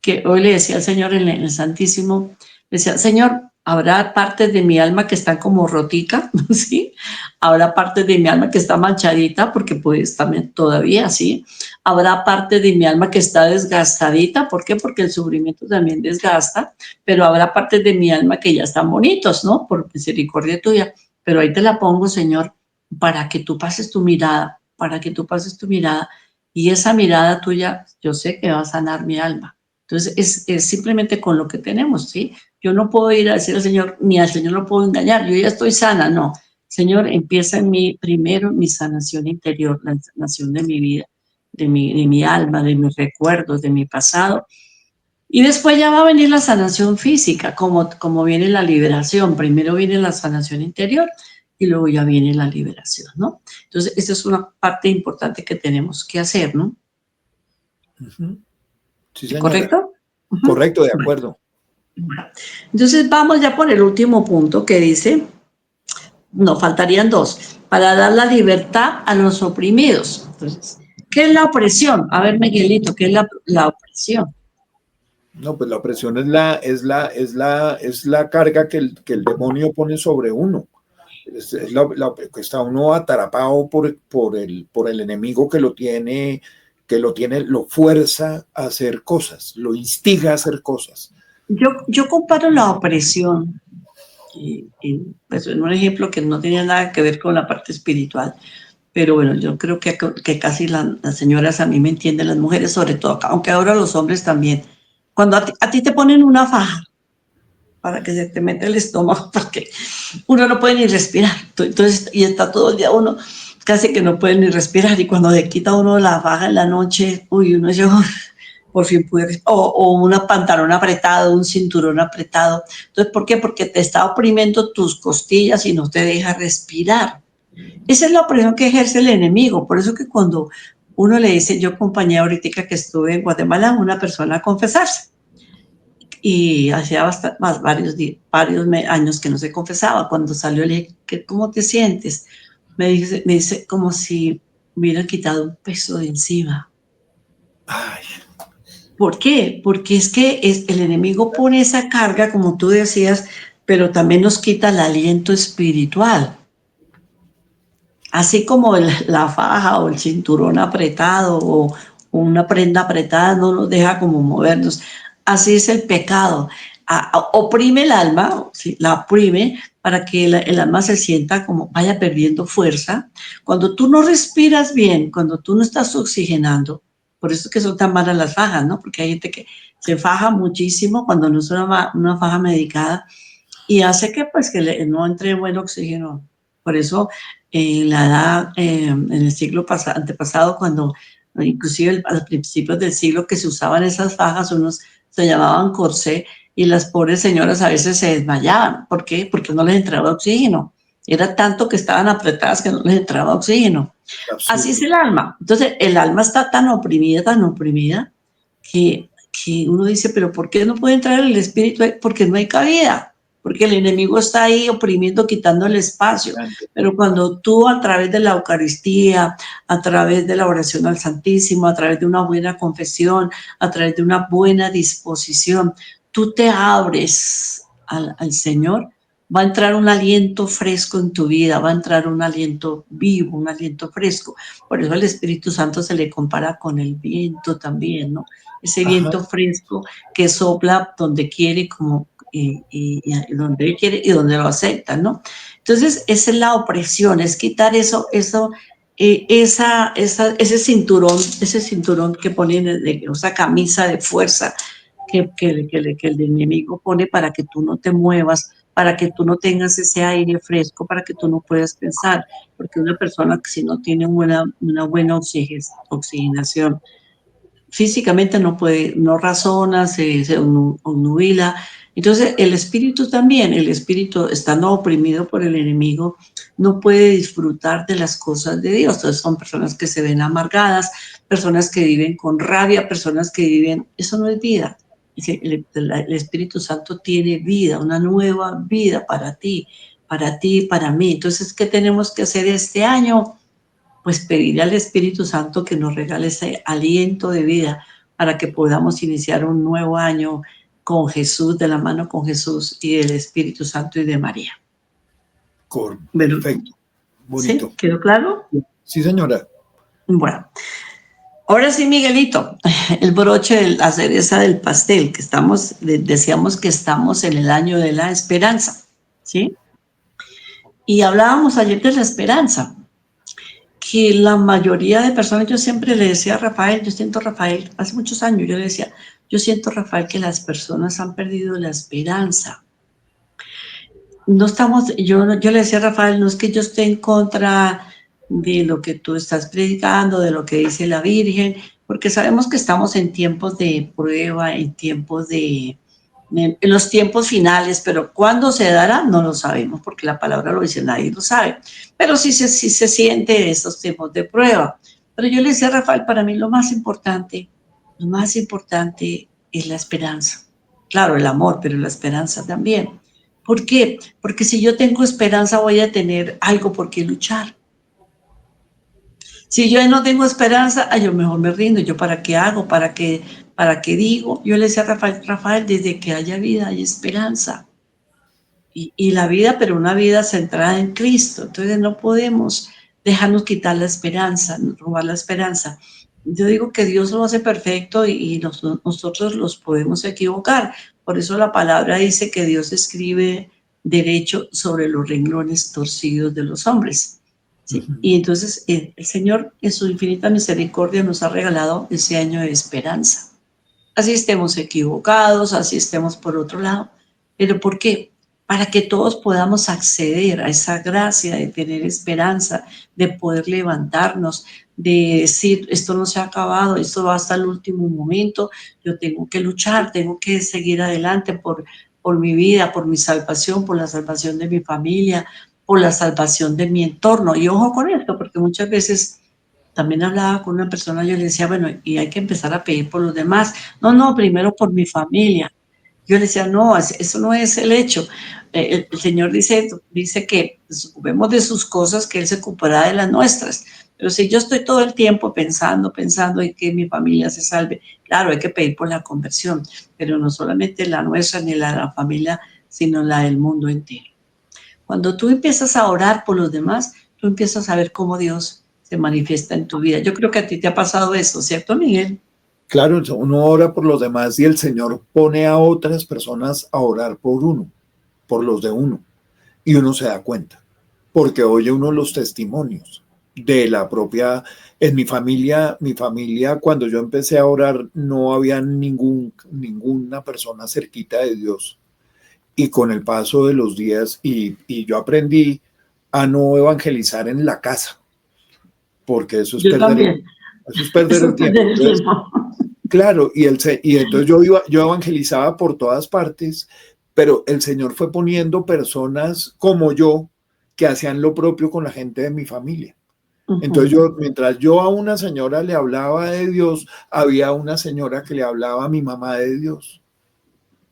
Que hoy le decía al Señor en el Santísimo, le decía, Señor, Habrá partes de mi alma que están como rotica, ¿sí? Habrá partes de mi alma que está manchadita, porque pues también todavía, ¿sí? Habrá parte de mi alma que está desgastadita, ¿por qué? Porque el sufrimiento también desgasta, pero habrá partes de mi alma que ya están bonitos, ¿no? Por misericordia tuya. Pero ahí te la pongo, Señor, para que tú pases tu mirada, para que tú pases tu mirada, y esa mirada tuya, yo sé que va a sanar mi alma. Entonces, es simplemente con lo que tenemos, ¿sí? Yo no puedo ir a decir al Señor, ni al Señor lo puedo engañar, yo ya estoy sana, no. Señor, empieza en mí primero mi sanación interior, la sanación de mi vida, de mi alma, de mis recuerdos, de mi pasado. Y después ya va a venir la sanación física, como viene la liberación. Primero viene la sanación interior y luego ya viene la liberación, ¿no? Entonces, esa es una parte importante que tenemos que hacer, ¿no? Sí, señora. ¿Correcto? Correcto, de Bueno, acuerdo. entonces vamos ya por el último punto que dice, no, faltarían dos, para dar la libertad a los oprimidos. Entonces, ¿qué es la opresión? A ver, Miguelito, ¿qué es la opresión? No, pues la opresión es la carga que el demonio pone sobre uno. Que está uno atrapado por el enemigo lo fuerza a hacer cosas, lo instiga a hacer cosas. Yo comparo la opresión, pues en un ejemplo que no tenía nada que ver con la parte espiritual, pero bueno, yo creo que casi las señoras a mí me entienden, las mujeres sobre todo, aunque ahora los hombres también. Cuando a ti te ponen una faja para que se te meta el estómago, porque uno no puede ni respirar, entonces, y está todo el día uno casi que no puede ni respirar, y cuando le quita uno la faja en la noche, uy, uno yo por fin pude, o una pantalón apretado, un cinturón apretado. Entonces, ¿por qué? Porque te está oprimiendo tus costillas y no te deja respirar. Esa es la opresión que ejerce el enemigo. Por eso que cuando uno le dice, yo acompañé ahorita que estuve en Guatemala a una persona a confesarse, y hacía varios años que no se confesaba. Cuando salió le dije, ¿cómo te sientes? Me dice como si hubieran quitado un peso de encima. Ay, ¿Por qué? Porque es que el enemigo pone esa carga, como tú decías, pero también nos quita el aliento espiritual. Así como la faja o el cinturón apretado o una prenda apretada no nos deja como movernos. Así es el pecado. Oprime el alma, ¿sí? La oprime para que el alma se sienta como vaya perdiendo fuerza. Cuando tú no respiras bien, cuando tú no estás oxigenando, por eso es que son tan malas las fajas, ¿no? Porque hay gente que se faja muchísimo cuando no es una faja medicada y hace que pues no entre buen oxígeno. Por eso en la edad, en el siglo antepasado, cuando inclusive a los principios del siglo que se usaban esas fajas, unos se llamaban corsé y las pobres señoras a veces se desmayaban. ¿Por qué? Porque no les entraba oxígeno. Era tanto que estaban apretadas que no les entraba oxígeno. Así es absurdo. el alma. Entonces el alma está tan oprimida, que uno dice, pero ¿por qué no puede entrar el espíritu? Porque no hay cabida, porque el enemigo está ahí oprimiendo, quitando el espacio. Pero cuando tú a través de la Eucaristía, a través de la oración al Santísimo, a través de una buena confesión, a través de una buena disposición, tú te abres al Señor, va a entrar un aliento fresco en tu vida, va a entrar un aliento vivo, un aliento fresco. Por eso el Espíritu Santo se le compara con el viento también, ¿no? Ese Ajá. viento fresco que sopla donde quiere, como, y donde él quiere y donde lo acepta, ¿no? Entonces, esa es la opresión, es quitar ese cinturón que ponen, esa camisa de fuerza que el enemigo pone para que tú no te muevas, para que tú no tengas ese aire fresco, para que tú no puedas pensar, porque una persona que si no tiene una buena oxigenación, físicamente no puede, no razona, se obnubila. Entonces, el espíritu también, el espíritu estando oprimido por el enemigo, no puede disfrutar de las cosas de Dios. Entonces, son personas que se ven amargadas, personas que viven con rabia, personas que viven, eso no es vida. El Espíritu Santo tiene vida, una nueva vida para ti y para mí. Entonces, ¿qué tenemos que hacer este año? Pues pedir al Espíritu Santo que nos regale ese aliento de vida para que podamos iniciar un nuevo año con Jesús, de la mano con Jesús y del Espíritu Santo y de María. Bueno, Perfecto, ¿sí? bonito. ¿Quedó claro? Sí, señora. Bueno, ahora sí, Miguelito, el broche, la cereza del pastel, que decíamos que estamos en el año de la esperanza, ¿sí? Y hablábamos ayer de la esperanza, que la mayoría de personas, yo siempre le decía a Rafael, Rafael, hace muchos años yo le decía, yo siento, Rafael, que las personas han perdido la esperanza. No estamos, yo le decía a Rafael, no es que yo esté en contra de lo que tú estás predicando, de lo que dice la Virgen, porque sabemos que estamos en tiempos de prueba, en los tiempos finales, pero cuándo se dará no lo sabemos, porque la palabra lo dice, nadie lo sabe, pero sí se siente estos tiempos de prueba. Pero yo le decía a Rafael, para mí lo más importante es la esperanza. Claro, el amor, pero la esperanza también. ¿Por qué? Porque si yo tengo esperanza voy a tener algo por qué luchar. Si yo no tengo esperanza, yo mejor me rindo. ¿Yo para qué hago? ¿Para qué digo? Yo le decía a Rafael, desde que haya vida hay esperanza. Y la vida, pero una vida centrada en Cristo. Entonces no podemos dejarnos quitar la esperanza, robar la esperanza. Yo digo que Dios lo hace perfecto y nosotros los podemos equivocar. Por eso la palabra dice que Dios escribe derecho sobre los renglones torcidos de los hombres. ¿Sí? Y entonces el Señor en su infinita misericordia nos ha regalado ese año de esperanza. Así estemos equivocados, así estemos por otro lado. ¿Pero por qué? Para que todos podamos acceder a esa gracia de tener esperanza, de poder levantarnos, de decir, esto no se ha acabado, esto va hasta el último momento, yo tengo que luchar, tengo que seguir adelante por mi vida, por mi salvación, por la salvación de mi familia, por la salvación de mi entorno. Y ojo con esto, porque muchas veces también hablaba con una persona, yo le decía, bueno, y hay que empezar a pedir por los demás. No, primero por mi familia. Yo le decía, no, eso no es el hecho. El Señor dice que nos ocupemos de sus cosas, que Él se ocupará de las nuestras. Pero si yo estoy todo el tiempo pensando en que mi familia se salve, claro, hay que pedir por la conversión, pero no solamente la nuestra ni la de la familia, sino la del mundo entero. Cuando tú empiezas a orar por los demás, tú empiezas a ver cómo Dios se manifiesta en tu vida. Yo creo que a ti te ha pasado eso, ¿cierto, Miguel? Claro, uno ora por los demás y el Señor pone a otras personas a orar por uno, por los de uno, y uno se da cuenta, porque oye uno los testimonios de la propia, en mi familia cuando yo empecé a orar no había ninguna persona cerquita de Dios, y con el paso de los días, y yo aprendí a no evangelizar en la casa, porque Yo también. eso es perder Eso el es tiempo. perder el Entonces, tiempo. claro, y entonces yo evangelizaba por todas partes, pero el Señor fue poniendo personas como yo que hacían lo propio con la gente de mi familia. Entonces mientras yo a una señora le hablaba de Dios, había una señora que le hablaba a mi mamá de Dios.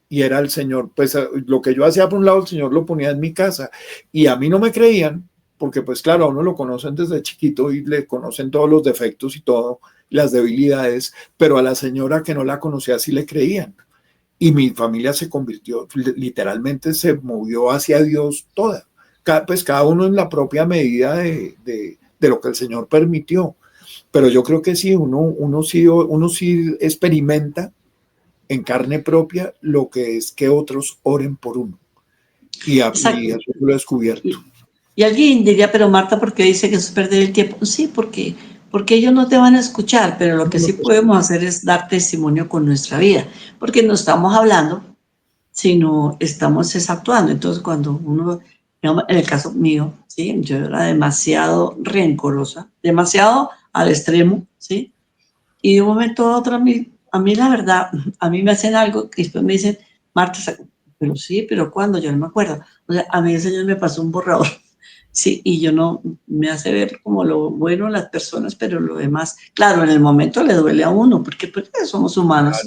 Y era el Señor, pues lo que yo hacía por un lado, el Señor lo ponía en mi casa. Y a mí no me creían, porque pues claro, a uno lo conocen desde chiquito y le conocen todos los defectos y todo, las debilidades, pero a la señora que no la conocía sí le creían. Y mi familia se convirtió, literalmente se movió hacia Dios toda. Pues cada uno en la propia medida de lo que el Señor permitió. Pero yo creo que sí, uno sí experimenta en carne propia lo que es que otros oren por uno. Y Exacto. eso lo he descubierto. Y alguien diría, pero Marta, ¿por qué dice que eso es perder el tiempo? Sí, porque ellos no te van a escuchar, pero lo que sí podemos hacer es dar testimonio con nuestra vida, porque no estamos hablando, sino estamos actuando. Entonces, cuando uno, en el caso mío, ¿sí? Yo era demasiado rencorosa, demasiado al extremo, ¿sí? Y de un momento a otro, a mí la verdad, a mí me hacen algo que después me dicen, Marta, pero sí, pero ¿cuándo? Yo no me acuerdo. O sea, a mí el Señor me pasó un borrador, sí, y yo no, me hace ver como lo bueno las personas, pero lo demás, claro, en el momento le duele a uno, porque pues, somos humanos,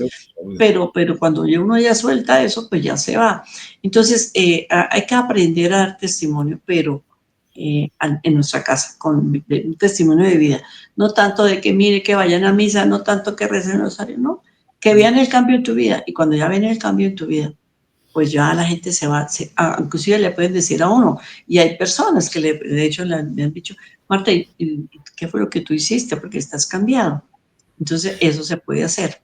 Claro, pero cuando uno ya suelta eso, pues ya se va. Entonces, hay que aprender a dar testimonio, pero en nuestra casa, con un testimonio de vida. No tanto de que mire, que vayan a misa, no tanto que recen el rosario, no. que vean el cambio en tu vida. Y cuando ya ven el cambio en tu vida, pues ya la gente se va, inclusive le pueden decir a uno, y hay personas que de hecho le han dicho, Marta, ¿y qué fue lo que tú hiciste? Porque estás cambiado. Entonces eso se puede hacer.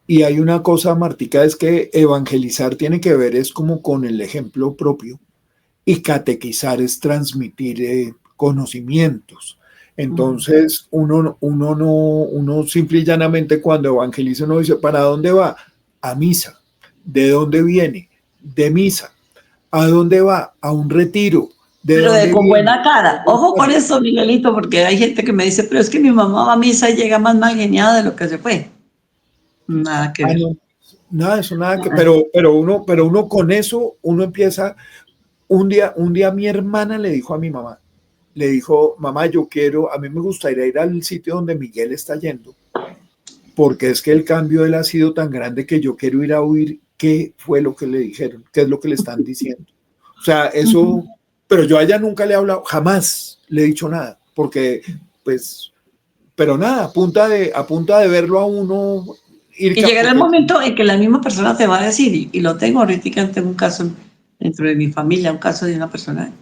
Y hay una cosa, Martica, es que evangelizar tiene que ver es como con el ejemplo propio y catequizar es transmitir conocimientos. Entonces, uno simple y llanamente cuando evangeliza uno dice, ¿para dónde va? A misa. ¿De dónde viene? De misa. ¿A dónde va? A un retiro. ¿De Pero dónde con viene? buena cara. Ojo con eso, Miguelito, porque hay gente que me dice, pero es que mi mamá va a misa y llega más mal geniada de lo que se fue. Nada que Ah, ver. no, nada de eso, nada que, pero uno con eso, uno empieza, un día mi hermana le dijo a mi mamá, le dijo, mamá, yo quiero, a mí me gustaría ir al sitio donde Miguel está yendo, porque es que el cambio de él ha sido tan grande que yo quiero ir a oír qué fue lo que le dijeron, qué es lo que le están diciendo. O sea, eso, pero yo a ella nunca le he hablado, jamás le he dicho nada, porque pues, pero nada, a punta de verlo a uno ir, Y llegará el porque momento en que la misma persona te va a decir, y lo tengo ahorita, tengo un caso dentro de mi familia, un caso de una persona,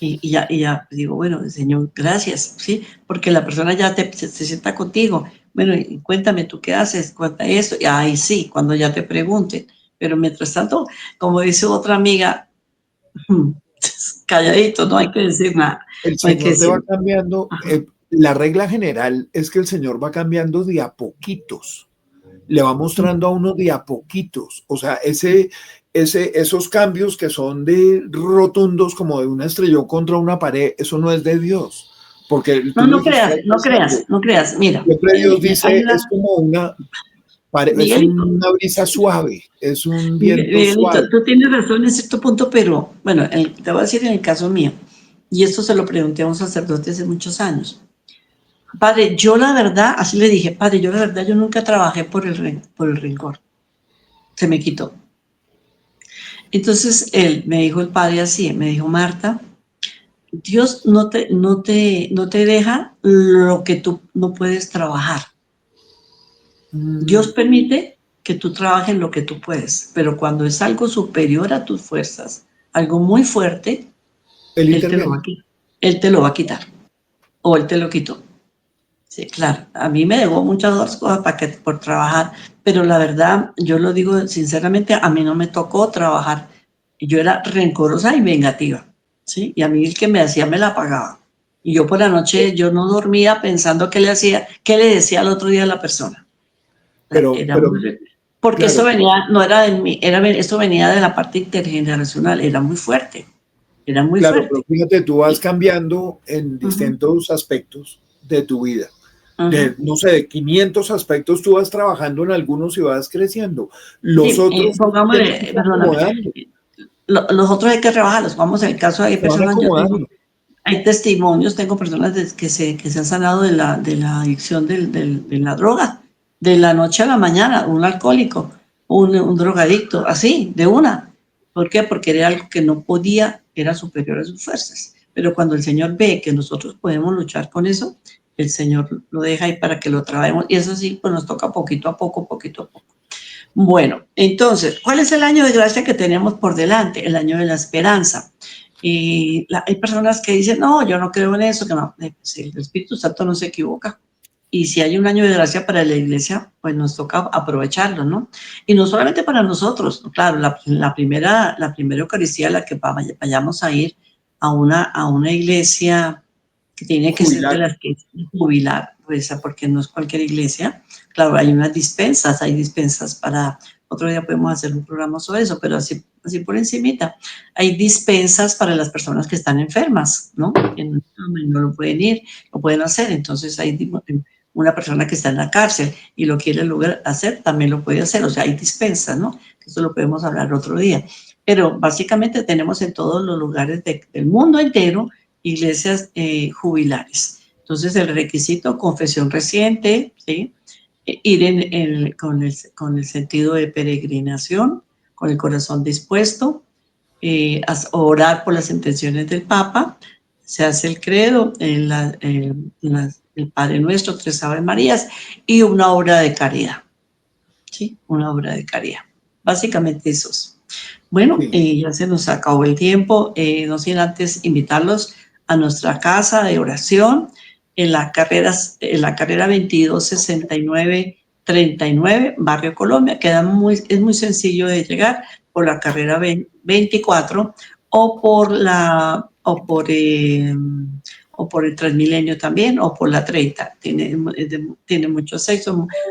y ya digo, bueno, Señor, gracias, ¿sí? Porque la persona ya se sienta contigo. Bueno, y cuéntame, ¿tú qué haces? Cuenta eso. Y ahí sí, cuando ya te pregunten. Pero mientras tanto, como dice otra amiga, calladito, no hay que decir nada. el No hay que Señor te decir. va cambiando. La regla general es que el Señor va cambiando de a poquitos. Le va mostrando a uno de a poquitos. O sea, esos cambios que son de rotundos como de una estrellón contra una pared, eso no es de Dios. Porque No, tú lo no dijiste creas, al no principio. creas, no creas. Mira, Siempre Dios hay dice, es una, como es Miguelito, una brisa suave, es un viento Miguelito, suave. tú tienes razón en cierto punto, pero bueno, te voy a decir en el caso mío, y esto se lo pregunté a un sacerdote hace muchos años. Padre, yo la verdad, así le dije, padre, yo la verdad, yo nunca trabajé por el rencor. Se me quitó. Entonces él me dijo, el padre así, me dijo, Marta, Dios no te deja lo que tú no puedes trabajar. Dios Mm, permite que tú trabajes lo que tú puedes, pero cuando es algo superior a tus fuerzas, algo muy fuerte, él Él te lo va interviene. a quitar. Él te lo va a quitar. O Él te lo quitó. Sí, claro. A mí me dejó muchas otras cosas por trabajar, pero la verdad, yo lo digo sinceramente, a mí no me tocó trabajar. Yo era rencorosa y vengativa, ¿sí? Y a mí el que me hacía me la pagaba. Y yo por la noche, yo no dormía pensando qué le hacía, qué le decía al otro día a la persona. Era Pero, muy, porque eso claro, venía, no era de mí, eso venía de la parte intergeneracional, era muy fuerte, era muy claro, pero fuerte. fíjate, tú vas cambiando en Uh-huh, distintos aspectos de tu vida. uh-huh. De, no sé, de 500 aspectos tú vas trabajando en algunos y vas creciendo. Los Sí, otros tienen que pongámosle, irse perdóname, acomodando, los otros hay que trabajarlos. Vamos, en el caso hay se van personas, yo tengo, acomodando. hay testimonios, tengo personas que se han sanado de la adicción de la droga, de la noche a la mañana, un alcohólico, un drogadicto, así, de una. ¿Por qué? Porque era algo que no podía, era superior a sus fuerzas. Pero cuando el Señor ve que nosotros podemos luchar con eso, el Señor lo deja ahí para que lo trabajemos. Y eso sí, pues nos toca poquito a poco, poquito a poco. Bueno, entonces, ¿cuál es el año de gracia que tenemos por delante? El año de la esperanza. Y hay personas que dicen, no, yo no creo en eso, que no, pues el Espíritu Santo no se equivoca. Y si hay un año de gracia para la iglesia, pues nos toca aprovecharlo, ¿no? Y no solamente para nosotros, claro, la primera Eucaristía a la que vayamos a ir a una iglesia que tiene que ser de Jubilar. las que jubilar, pues, porque no es cualquier iglesia. Claro, hay dispensas para, otro día podemos hacer un programa sobre eso, pero así por encimita. Hay dispensas para las personas que están enfermas, ¿no? Que no lo pueden ir, lo pueden hacer. Entonces hay una persona que está en la cárcel y lo quiere lograr hacer, también lo puede hacer. O sea, hay dispensas, ¿no? Eso lo podemos hablar otro día. Pero básicamente tenemos en todos los lugares del mundo entero iglesias jubilares. Entonces, el requisito, confesión reciente, ¿sí? Ir con el sentido de peregrinación, con el corazón dispuesto, orar por las intenciones del Papa, se hace el credo, el Padre Nuestro, tres Ave Marías y una obra de caridad. ¿sí? Una obra de caridad. Básicamente eso es. Bueno, Sí. ya se nos acabó el tiempo, no sin antes invitarlos a nuestra casa de oración en la carrera 226939, Barrio Colombia. Es muy sencillo de llegar por la carrera 24 o por el Transmilenio también, o por la 30. Tiene mucho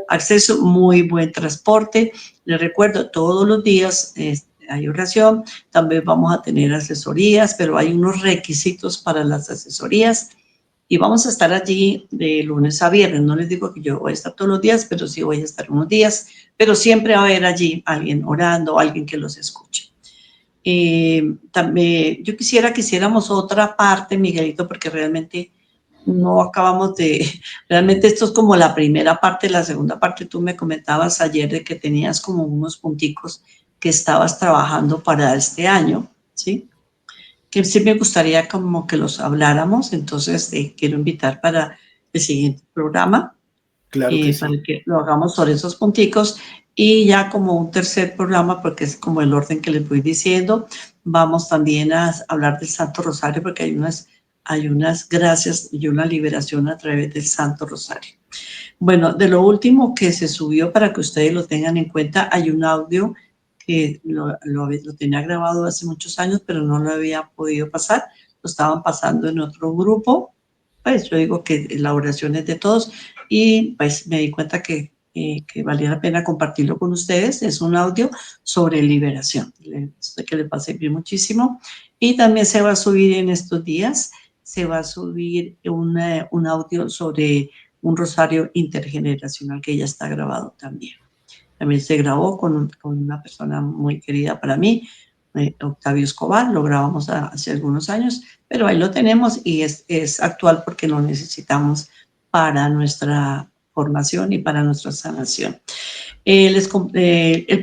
acceso, muy buen transporte. Les recuerdo, todos los días hay oración, también vamos a tener asesorías, pero hay unos requisitos para las asesorías y vamos a estar allí de lunes a viernes. No les digo que yo voy a estar todos los días, pero sí voy a estar unos días, pero siempre va a haber allí alguien orando, alguien que los escuche. También yo quisiera que hiciéramos otra parte, Miguelito, porque realmente no acabamos realmente esto es como la primera parte. La segunda parte tú me comentabas ayer de que tenías como unos punticos que estabas trabajando para este año, ¿sí? Que sí me gustaría como que los habláramos, entonces quiero invitar para el siguiente programa, Claro que sí. para que lo hagamos sobre esos punticos. Y ya como un tercer programa, porque es como el orden que les voy diciendo, vamos también a hablar del Santo Rosario, porque hay unas gracias y una liberación a través del Santo Rosario. Bueno, de lo último que se subió, para que ustedes lo tengan en cuenta, hay un audio que lo tenía grabado hace muchos años, pero no lo había podido pasar. Lo estaban pasando en otro grupo. Pues yo digo que la oración es de todos y pues me di cuenta que valía la pena compartirlo con ustedes. Es un audio sobre liberación. Sé que les va a servir muchísimo. Y también se va a subir en estos días, se va a subir un audio sobre un rosario intergeneracional que ya está grabado también. También se grabó con una persona muy querida para mí, Octavio Escobar. Lo grabamos hace algunos años, pero ahí lo tenemos y es actual porque lo necesitamos para nuestra formación y para nuestra sanación. El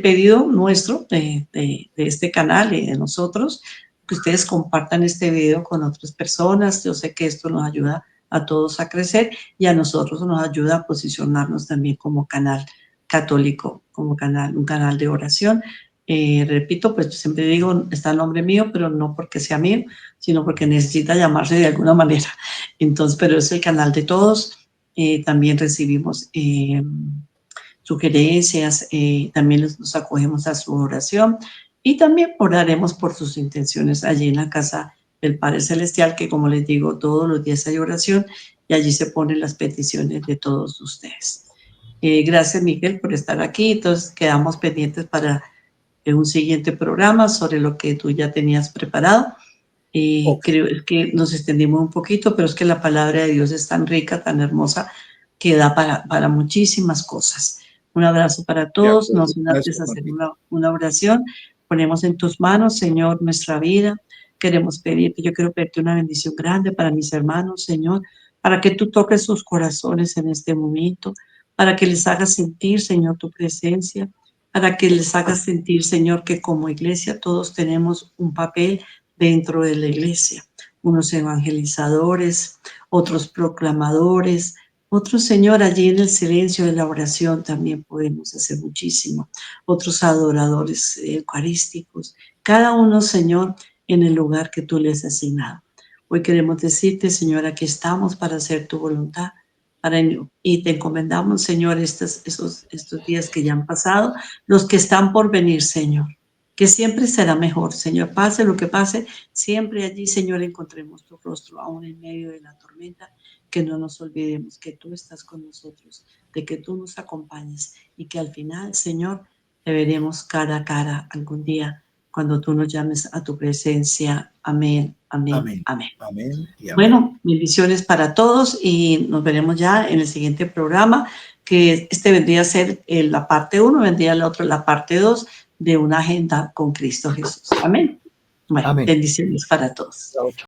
pedido nuestro de este canal y de nosotros, que ustedes compartan este video con otras personas. Yo sé que esto nos ayuda a todos a crecer y a nosotros nos ayuda a posicionarnos también como canal católico, como un canal de oración. Repito, pues yo siempre digo, está el nombre mío, pero no porque sea mío, sino porque necesita llamarse de alguna manera. Entonces, pero es el canal de todos. También recibimos sugerencias, también nos acogemos a su oración y también oraremos por sus intenciones allí en la casa del Padre Celestial, que como les digo, todos los días hay oración y allí se ponen las peticiones de todos ustedes. Gracias, Miguel, por estar aquí. Entonces quedamos pendientes para un siguiente programa sobre lo que tú ya tenías preparado. Okay. Creo que nos extendimos un poquito, pero es que la palabra de Dios es tan rica, tan hermosa, que da para muchísimas cosas. Un abrazo para De todos. No acuerdo. sin antes Gracias, hacer Martín. una oración. Ponemos en tus manos, Señor, nuestra vida. Queremos pedirte, yo quiero pedirte una bendición grande para mis hermanos, Señor, para que tú toques sus corazones en este momento, para que les hagas sentir, Señor, tu presencia, para que les hagas sentir, Señor, que como iglesia todos tenemos un papel dentro de la iglesia, unos evangelizadores, otros proclamadores, otros, Señor, allí en el silencio de la oración también podemos hacer muchísimo, otros adoradores eucarísticos, cada uno, Señor, en el lugar que tú les has asignado. Hoy queremos decirte, Señor, aquí estamos para hacer tu voluntad, y te encomendamos, Señor, estos días que ya han pasado, los que están por venir, Señor, que siempre será mejor, Señor. Pase lo que pase, siempre allí, Señor, encontremos tu rostro, aún en medio de la tormenta, que no nos olvidemos que tú estás con nosotros, de que tú nos acompañes y que al final, Señor, te veremos cara a cara algún día cuando tú nos llames a tu presencia. Amén, amén, Amén. amén. Amén y amén. Bueno, bendiciones para todos y nos veremos ya en el siguiente programa, que este vendría a ser la parte 1, vendría el otro la parte 2 de una agenda con Cristo Jesús. Amén. Bueno, Amén. bendiciones para todos. Chao.